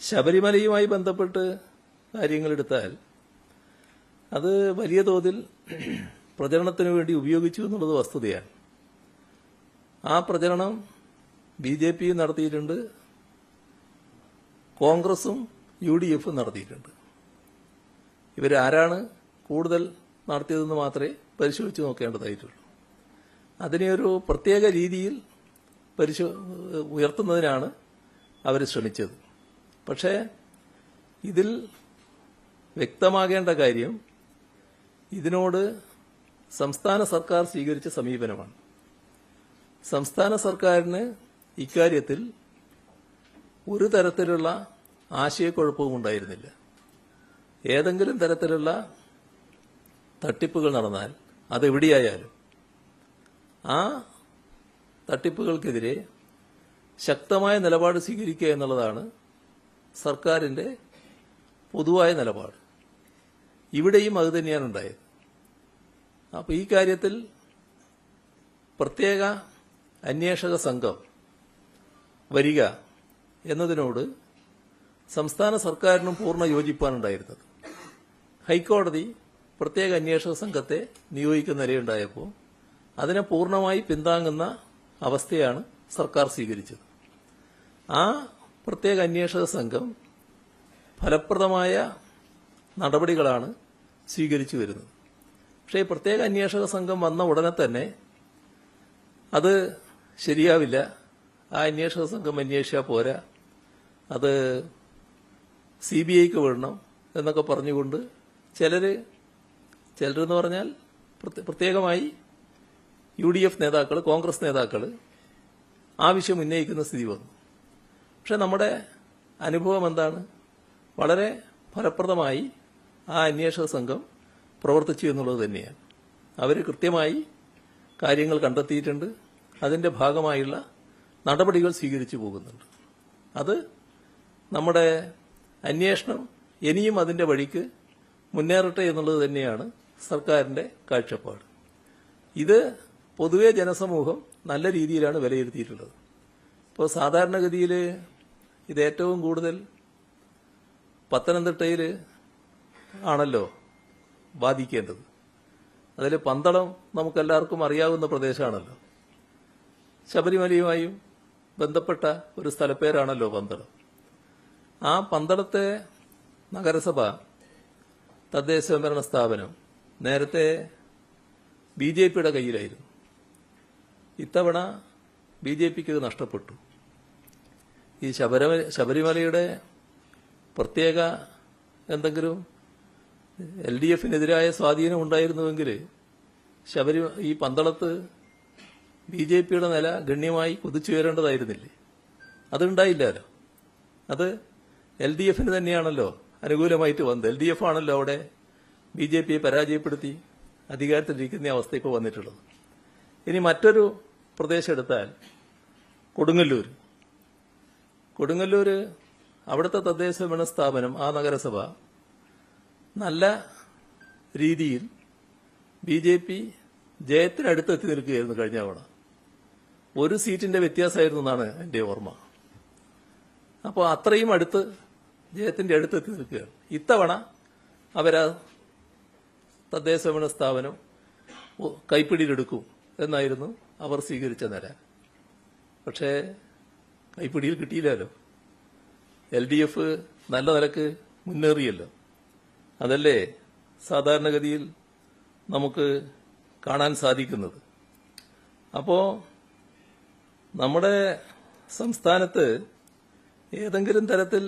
ശബരിമലയുമായി ബന്ധപ്പെട്ട് കാര്യങ്ങളെടുത്താൽ അത് വലിയ തോതിൽ പ്രചരണത്തിനു വേണ്ടി ഉപയോഗിച്ചു എന്നുള്ളത് വസ്തുതയാണ്. ആ പ്രചരണം BJP നടത്തിയിട്ടുണ്ട്, കോൺഗ്രസും UDF നടത്തിയിട്ടുണ്ട്. ഇവരാരാണ് കൂടുതൽ നടത്തിയതെന്ന് മാത്രമേ പരിശോധിച്ച് നോക്കേണ്ടതായിട്ടുള്ളൂ. അതിനെ ഒരു പ്രത്യേക രീതിയിൽ ഉയർത്തുന്നതിനാണ് അവർ ശ്രമിച്ചത്. പക്ഷേ ഇതിൽ വ്യക്തമാകേണ്ട കാര്യം ഇതിനോട് സംസ്ഥാന സർക്കാർ സ്വീകരിച്ച സമീപനമാണ്. സംസ്ഥാന സർക്കാരിന് ഇക്കാര്യത്തിൽ ഒരു തരത്തിലുള്ള ആശയക്കുഴപ്പവും ഉണ്ടായിരുന്നില്ല. ഏതെങ്കിലും തരത്തിലുള്ള തട്ടിപ്പുകൾ നടന്നാൽ അതെവിടെയായാലും ആ തട്ടിപ്പുകൾക്കെതിരെ ശക്തമായ നിലപാട് സ്വീകരിക്കുക എന്നുള്ളതാണ് സർക്കാരിന്റെ പൊതുവായ നിലപാട്. ഇവിടെയും അതുതന്നെയാണ് ഉണ്ടായത്. അപ്പോൾ ഈ കാര്യത്തിൽ പ്രത്യേക അന്വേഷക സംഘം വരിക എന്നതിനോട് സംസ്ഥാന സർക്കാരിനും പൂർണ്ണ യോജിപ്പാണുണ്ടായിരുന്നത്. ഹൈക്കോടതി പ്രത്യേക അന്വേഷക സംഘത്തെ നിയോഗിക്കുന്ന നിലയുണ്ടായപ്പോൾ അതിനെ പൂർണ്ണമായി പിന്താങ്ങുന്ന അവസ്ഥയാണ് സർക്കാർ സ്വീകരിച്ചത്. ആ പ്രത്യേക അന്വേഷക സംഘം ഫലപ്രദമായ നടപടികളാണ് സ്വീകരിച്ചു വരുന്നത്. പക്ഷേ പ്രത്യേക അന്വേഷക സംഘം വന്ന ഉടനെ തന്നെ അത് ശരിയാവില്ല, ആ അന്വേഷക സംഘം അന്വേഷിച്ചാൽ പോരാ, അത് CBIക്ക് വിടണം എന്നൊക്കെ പറഞ്ഞുകൊണ്ട് ചിലരെന്ന് പറഞ്ഞാൽ പ്രത്യേകമായി UDF നേതാക്കൾ, കോൺഗ്രസ് നേതാക്കൾ ആവശ്യം ഉന്നയിക്കുന്ന സ്ഥിതി വന്നു. പക്ഷെ നമ്മുടെ അനുഭവം എന്താണ്? വളരെ ഫലപ്രദമായി ആ അന്വേഷക സംഘം പ്രവർത്തിച്ചു എന്നുള്ളത് തന്നെയാണ്. അവർ കൃത്യമായി കാര്യങ്ങൾ കണ്ടെത്തിയിട്ടുണ്ട്, അതിന്റെ ഭാഗമായുള്ള നടപടികൾ സ്വീകരിച്ചു പോകുന്നുണ്ട്. അത് നമ്മുടെ അന്വേഷണം ഇനിയും അതിന്റെ വഴിക്ക് മുന്നേറട്ടെ എന്നുള്ളത് തന്നെയാണ് സർക്കാരിന്റെ കാഴ്ചപ്പാട്. ഇത് പൊതുവെ ജനസമൂഹം നല്ല രീതിയിലാണ് വിലയിരുത്തിയിട്ടുള്ളത്. ഇപ്പോൾ സാധാരണഗതിയിൽ ഇത് ഏറ്റവും കൂടുതൽ പത്തനംതിട്ടയിൽ ആണല്ലോ ബാധിക്കേണ്ടത്. അതിൽ പന്തളം നമുക്കെല്ലാവർക്കും അറിയാവുന്ന പ്രദേശമാണല്ലോ. ശബരിമലയുമായും ബന്ധപ്പെട്ട ഒരു സ്ഥലപ്പേരാണല്ലോ പന്തളം. ആ പന്തളത്തെ നഗരസഭ തദ്ദേശ സ്വയംഭരണ സ്ഥാപനം നേരത്തെ BJPയുടെ കയ്യിലായിരുന്നു. ഇത്തവണ BJPക്ക് ഇത് നഷ്ടപ്പെട്ടു. ഈ ശബരിമലയുടെ പ്രത്യേക എന്തെങ്കിലും LDFനെതിരായ സ്വാധീനം ഉണ്ടായിരുന്നുവെങ്കിൽ ഈ പന്തളത്ത് BJPയുടെ നില ഗണ്യമായി കുതിച്ചുയരേണ്ടതായിരുന്നില്ലേ? അതുണ്ടായില്ലല്ലോ. അത് LDFന് തന്നെയാണല്ലോ അനുകൂലമായിട്ട് വന്നത്. LDF ആണല്ലോ അവിടെ BJPയെ പരാജയപ്പെടുത്തി അധികാരത്തിലിരിക്കുന്ന അവസ്ഥ ഇപ്പോൾ വന്നിട്ടുള്ളത്. ഇനി മറ്റൊരു പ്രദേശം എടുത്താൽ കൊടുങ്ങല്ലൂർ അവിടുത്തെ തദ്ദേശ ഭരണ സ്ഥാപനം, ആ നഗരസഭ നല്ല രീതിയിൽ BJP ജയത്തിനടുത്തെത്തി നിൽക്കുകയായിരുന്നു കഴിഞ്ഞ തവണ. ഒരു സീറ്റിന്റെ വ്യത്യാസമായിരുന്നു എന്നാണ് എന്റെ ഓർമ്മ. അപ്പോൾ അത്രയും അടുത്ത് ജയത്തിന്റെ അടുത്തെത്തി നിൽക്കുകയാണ്. ഇത്തവണ അവരാ തദ്ദേശ ഭരണ സ്ഥാപനം കൈപ്പിടിയിലെടുക്കും എന്നായിരുന്നു അവർ സ്വീകരിച്ച നില. പക്ഷേ കൈപ്പിടിയിൽ കിട്ടിയില്ലല്ലോ. LDF നല്ല നിലക്ക് മുന്നേറിയല്ലോ. അതല്ലേ സാധാരണഗതിയിൽ നമുക്ക് കാണാൻ സാധിക്കുന്നത്. അപ്പോൾ നമ്മുടെ സംസ്ഥാനത്ത് ഏതെങ്കിലും തരത്തിൽ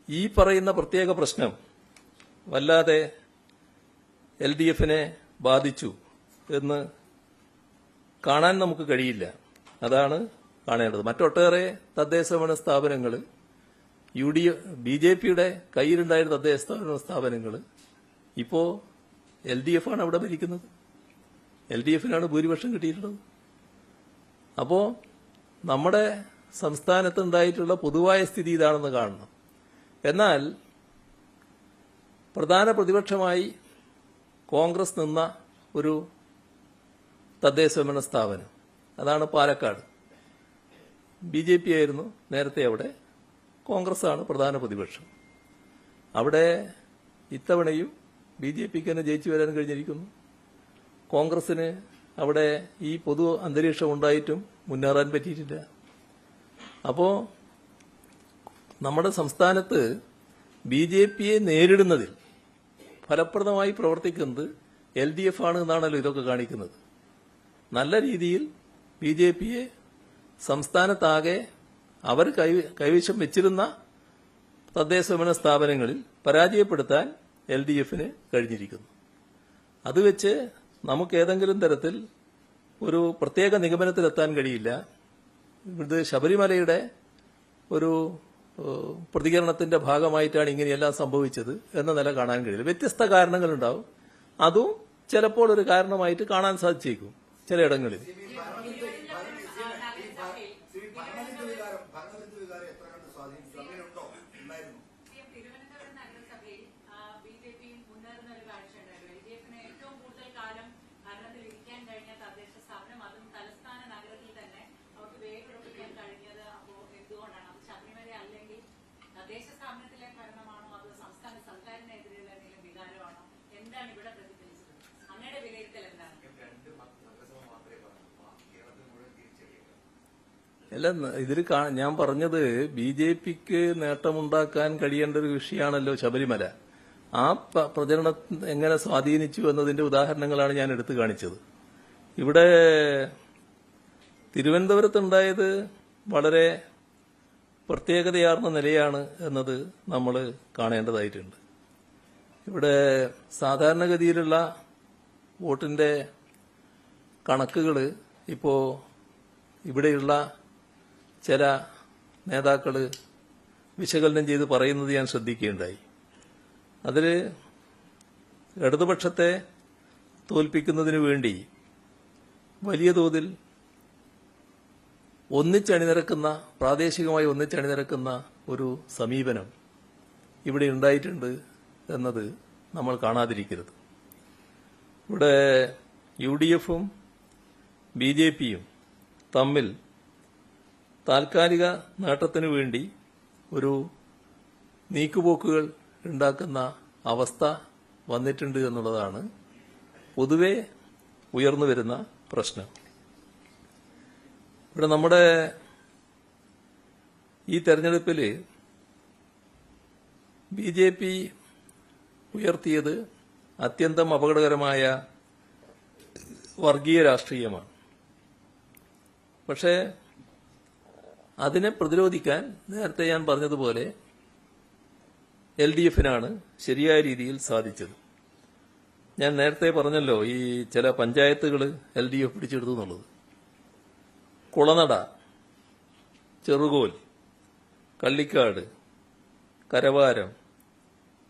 ഈ പറയുന്ന പ്രത്യേക പ്രശ്നം വല്ലാതെ LDFനെ ബാധിച്ചു എന്ന് കാണാൻ നമുക്ക് കഴിയില്ല. അതാണ് കാണേണ്ടത്. മറ്റൊട്ടേറെ തദ്ദേശ ഭരണ സ്ഥാപനങ്ങൾ BJPയുടെ കയ്യിലുണ്ടായിരുന്ന തദ്ദേശ സ്ഥാപനങ്ങൾ ഇപ്പോൾ LDF ആണ് അവിടെ ഭരിക്കുന്നത്. LDFനാണ് ഭൂരിപക്ഷം കിട്ടിയിട്ടുള്ളത്. അപ്പോൾ നമ്മുടെ സംസ്ഥാനത്തുണ്ടായിട്ടുള്ള പൊതുവായ സ്ഥിതി ഇതാണെന്ന് കാണണം. എന്നാൽ പ്രധാന പ്രതിപക്ഷമായി കോൺഗ്രസ് നിന്ന ഒരു തദ്ദേശ ഭരണ സ്ഥാപനം, അതാണ് പാലക്കാട്. BJP ആയിരുന്നു നേരത്തെ അവിടെ കോൺഗ്രസ്സാണ് പ്രധാന പ്രതിപക്ഷം. അവിടെ ഇത്തവണയും BJPക്ക് തന്നെ ജയിച്ചു വരാൻ കഴിഞ്ഞിരിക്കുന്നു. കോൺഗ്രസിന് അവിടെ ഈ പൊതു അന്തരീക്ഷം ഉണ്ടായിട്ടും മുന്നേറാൻ പറ്റിയിട്ടില്ല. അപ്പോൾ നമ്മുടെ സംസ്ഥാനത്ത് BJPയെ നേരിടുന്നതിൽ ഫലപ്രദമായി പ്രവർത്തിക്കുന്നത് LDF ആണ് എന്നാണല്ലോ ഇതൊക്കെ കാണിക്കുന്നത്. നല്ല രീതിയിൽ BJPയെ സംസ്ഥാനത്താകെ അവർ കൈവശം വെച്ചിരുന്ന തദ്ദേശഭരണ സ്ഥാപനങ്ങളിൽ പരാജയപ്പെടുത്താൻ LDFന് കഴിഞ്ഞിരിക്കുന്നു. അത് വെച്ച് നമുക്ക് ഏതെങ്കിലും തരത്തിൽ ഒരു പ്രത്യേക നിഗമനത്തിലെത്താൻ കഴിയില്ല. ഇത് ശബരിമലയുടെ ഒരു പ്രതികരണത്തിന്റെ ഭാഗമായിട്ടാണ് ഇങ്ങനെയെല്ലാം സംഭവിച്ചത് എന്ന നില കാണാൻ കഴിയില്ല. വ്യത്യസ്ത കാരണങ്ങളുണ്ടാവും. അതും ചിലപ്പോൾ ഒരു കാരണമായിട്ട് കാണാൻ സാധിച്ചേക്കും ചിലയിടങ്ങളിൽ. അല്ല, ഇതിൽ ഞാൻ പറഞ്ഞത് BJPക്ക് നേട്ടമുണ്ടാക്കാൻ കഴിയേണ്ട ഒരു വിഷയമാണല്ലോ ശബരിമല. ആ പ്രചരണം എങ്ങനെ സ്വാധീനിച്ചു എന്നതിന്റെ ഉദാഹരണങ്ങളാണ് ഞാൻ എടുത്തു കാണിച്ചത്. ഇവിടെ തിരുവനന്തപുരത്തുണ്ടായത് വളരെ പ്രത്യേകതയാർന്ന നിലയാണ് എന്നത് നമ്മൾ കാണേണ്ടതായിട്ടുണ്ട്. ഇവിടെ സാധാരണഗതിയിലുള്ള വോട്ടിന്റെ കണക്കുകൾ ഇപ്പോൾ ഇവിടെയുള്ള ചില നേതാക്കൾ വിശകലനം ചെയ്ത് പറയുന്നത് ഞാൻ ശ്രദ്ധിക്കുകയുണ്ടായി. അതിൽ ഇടതുപക്ഷത്തെ തോൽപ്പിക്കുന്നതിനു വേണ്ടി വലിയ തോതിൽ പ്രാദേശികമായി ഒന്നിച്ചണിനിരക്കുന്ന ഒരു സമീപനം ഇവിടെ ഉണ്ടായിട്ടുണ്ട് എന്നത് നമ്മൾ കാണാതിരിക്കരുത്. ഇവിടെ UDFും BJPയും തമ്മിൽ താൽക്കാലിക നേട്ടത്തിനു വേണ്ടി ഒരു നീക്കുപോക്കുകൾ ഉണ്ടാക്കുന്ന അവസ്ഥ വന്നിട്ടുണ്ട് എന്നുള്ളതാണ് പൊതുവെ ഉയർന്നു വരുന്ന പ്രശ്നം. ഇവിടെ നമ്മുടെ ഈ തെരഞ്ഞെടുപ്പിൽ BJP ഉയർത്തിയത് അത്യന്തം അപകടകരമായ വർഗീയ രാഷ്ട്രീയമാണ്. പക്ഷേ അതിനെ പ്രതിരോധിക്കാൻ നേരത്തെ ഞാൻ പറഞ്ഞതുപോലെ LDFനാണ് ശരിയായ രീതിയിൽ സാധിച്ചത്. ഞാൻ നേരത്തെ പറഞ്ഞല്ലോ ഈ ചില പഞ്ചായത്തുകൾ LDF പിടിച്ചെടുത്തു എന്നുള്ളത്. കുളനട, ചെറുകോൽ, കള്ളിക്കാട്, കരവാരം,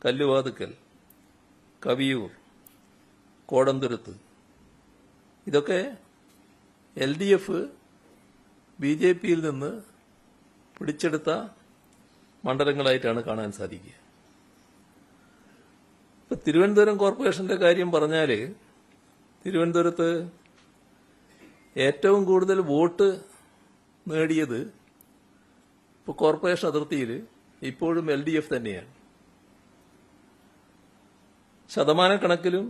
കല്ലുവാതുക്കൽ, കവിയൂർ, കോടന്തുരുത്ത്, ഇതൊക്കെ LDF BJPയിൽ നിന്ന് പിടിച്ചെടുത്ത മണ്ഡലങ്ങളായിട്ടാണ് കാണാൻ സാധിക്കുക. ഇപ്പൊ തിരുവനന്തപുരം കോർപ്പറേഷന്റെ കാര്യം പറഞ്ഞാൽ തിരുവനന്തപുരത്ത് ഏറ്റവും കൂടുതൽ വോട്ട് നേടിയത് ഇപ്പോൾ കോർപ്പറേഷൻ അതിർത്തിയിൽ ഇപ്പോഴും LDF തന്നെയാണ്. ശതമാനക്കണക്കിലും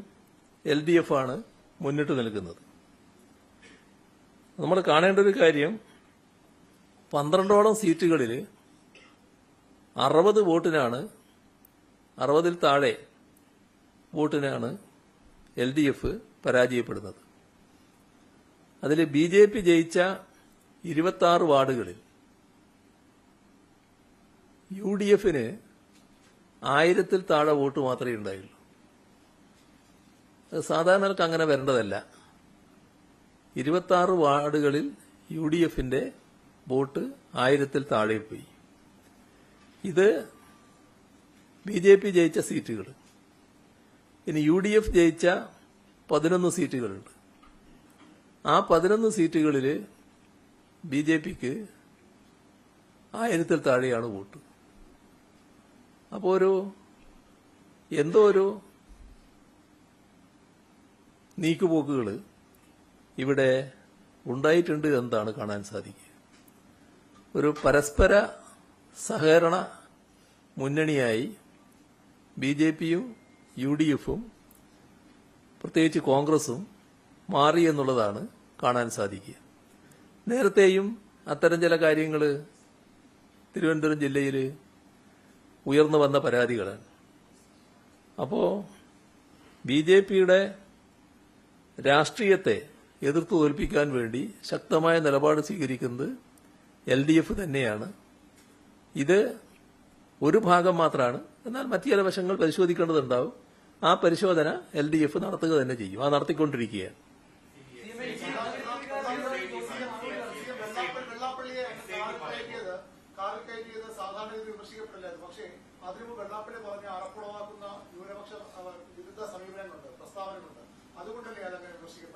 LDF ആണ് മുന്നിട്ട് നിൽക്കുന്നത്. നമ്മൾ കാണേണ്ട ഒരു കാര്യം, 12ഓളം സീറ്റുകളിൽ 60 വോട്ടിനാണ്, 60ൽ താഴെ വോട്ടിനാണ് LDF പരാജയപ്പെടുന്നത്. അതിൽ BJP ജയിച്ച 26 വാർഡുകളിൽ UDFന് 1000ൽ താഴെ വോട്ട് മാത്രമേ ഉണ്ടായുള്ളൂ. സാധാരണക്ക് അങ്ങനെ വരേണ്ടതല്ല. 26 വാർഡുകളിൽ UDFന്റെ വോട്ട് 1000ൽ താഴെ പോയി. ഇത് BJP ജയിച്ച സീറ്റുകൾ. ഇനി UDF ജയിച്ച 11 സീറ്റുകളുണ്ട്. ആ 11 സീറ്റുകളിൽ BJPക്ക് 1000ൽ താഴെയാണ് വോട്ട്. അപ്പോൾ എന്തോ ഒരു നീക്കുപോക്കുകൾ ഇവിടെ ഉണ്ടായിട്ടുണ്ട് എന്നതാണ് കാണാൻ സാധിക്കുക. ഒരു പരസ്പര സഹകരണ മുന്നണിയായി BJPയും UDFും പ്രത്യേകിച്ച് കോൺഗ്രസും മാറി എന്നുള്ളതാണ് കാണാൻ സാധിക്കുക. നേരത്തെയും അത്തരം ചില കാര്യങ്ങൾ തിരുവനന്തപുരം ജില്ലയിൽ ഉയർന്നു വന്ന പരാതികളാണ്. അപ്പോൾ BJPയുടെ രാഷ്ട്രീയത്തെ എതിർത്തു തോൽപ്പിക്കാൻ വേണ്ടി ശക്തമായ നിലപാട് സ്വീകരിക്കുന്നത് LDF തന്നെയാണ്. ഇത് ഒരു ഭാഗം മാത്രമാണ്. എന്നാൽ മറ്റു ചില വശങ്ങൾ പരിശോധിക്കേണ്ടതുണ്ടാവും. ആ പരിശോധന LDF നടത്തുക തന്നെ ചെയ്യും. ആ നടത്തിക്കൊണ്ടിരിക്കുകയാണ്. സാധാരണ വിമർശിക്കപ്പെടില്ലായിരുന്നു. പക്ഷേ അതിന് വെള്ളാപ്പള്ളി പറഞ്ഞ അറപ്പുളവാക്കുന്ന ന്യൂനപക്ഷ വിരുദ്ധ സമീപനങ്ങളുണ്ട്, പ്രസ്താവനകളുണ്ട്. അതുകൊണ്ടല്ലേ അതങ്ങനെ വിമർശിക്കപ്പെട്ടത്?